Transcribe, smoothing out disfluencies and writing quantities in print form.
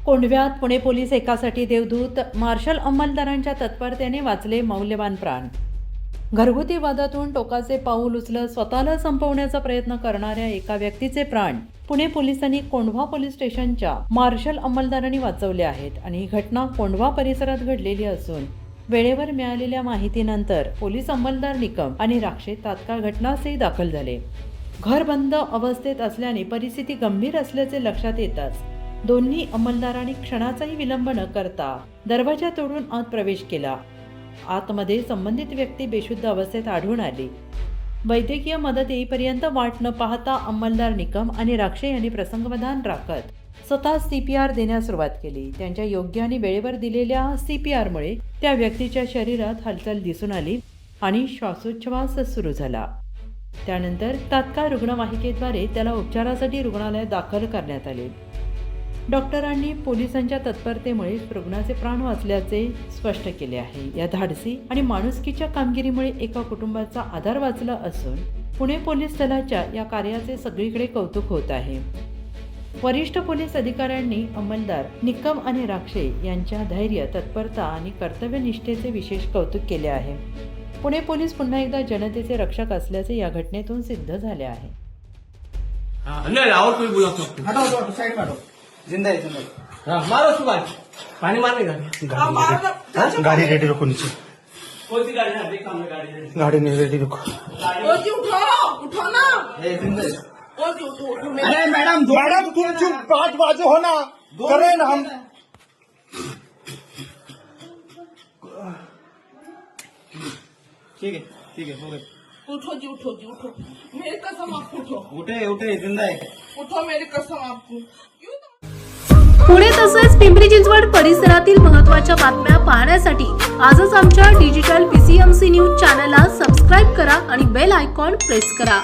कोंढव्यात Pune police एकासाठी देवदूत, marshal अंमलदारांच्या तत्परतेने वाचले मौल्यवान प्राण। घरगुती वादातून टोकाचे पाऊल उचलत स्वतःला संपवण्याचा प्रयत्न करणाऱ्या एका व्यक्तीचे प्राण पुणे पोलिसांनी कोंढवा पोलीस स्टेशनच्या मार्शल अंमलदारांनी वाचवले आहेत आणि ही घटना कोंढवा परिसरात घडलेली असून वेळेवर मिळालेल्या माहितीनंतर पोलीस अंमलदार निकम आणि राक्षे तात्काळ घटनास्थळी दाखल झाले। घर बंद अवस्थेत असल्याने परिस्थिती गंभीर असल्याचे लक्षात येताच दोन्ही अंमलदारांनी क्षणाचाही विलंब न करता दरवाजा तोडून आत प्रवेश केला। आतमध्ये संबंधित व्यक्ती बेशुद्ध अवस्थेत आढळून आली। वैद्यकीय मदत येईपर्यंत वाट न पाहता अंमलदार निकम आणि राक्षे यांनी प्रसंगावधान राखत स्वतः CPR देण्यास सुरुवात केली। त्यांच्या योग्य आणि वेळेवर दिलेल्या CPRमुळे त्या व्यक्तीच्या शरीरात हालचाल दिसून आली आणि श्वासोच्छवास सुरू झाला। त्यानंतर तात्काळ रुग्णवाहिकेद्वारे त्याला उपचारासाठी रुग्णालयात दाखल करण्यात आले। डॉक्टरांनी पोलिसांच्या तत्परतेमुळे रुग्णाचे प्राण वाचल्याचे स्पष्ट केले आहे। या धाडसी आणि माणुसकीच्या कामगिरीमुळे एका कुटुंबाचा आधार वाचला असून पुणे पोलीस दलाच्या या कार्याचे सगळीकडे कौतुक होत आहे। वरिष्ठ पोलीस अधिकाऱ्यांनी अंमलदार निकम आणि राक्षे यांच्या धैर्य, तत्परता आणि कर्तव्यनिष्ठेचे विशेष कौतुक केले आहे। पुणे पोलीस पुन्हा एकदा जनतेचे रक्षक असल्याचे या घटनेतून सिद्ध झाले आहे। जिंदा है जिंदा हाँ मारो उसको पानी मारने का गाड़ी रेडी रखो नीचे। कौन सी गाड़ी है? देख सामने गाड़ी है। गाड़ी नहीं रेडी रखो। उठो ना। ए जिंदा है। उठो अरे मैडम तुम चुप बात बाजू हो ना, करे ना हम। ठीक है हो गए। उठो जी उठो मेरी कसम आप उठो। उठे जिंदा है। उठो मेरी कसम आपको। पुणे तसेच पिंपरी चिंचवड परिसरातील महत्त्वाच्या बातम्या पाहण्यासाठी आजच आमच्या डिजिटल PCMC न्यूज चॅनलला सबस्क्राइब करा आणि बेल आयकॉन प्रेस करा।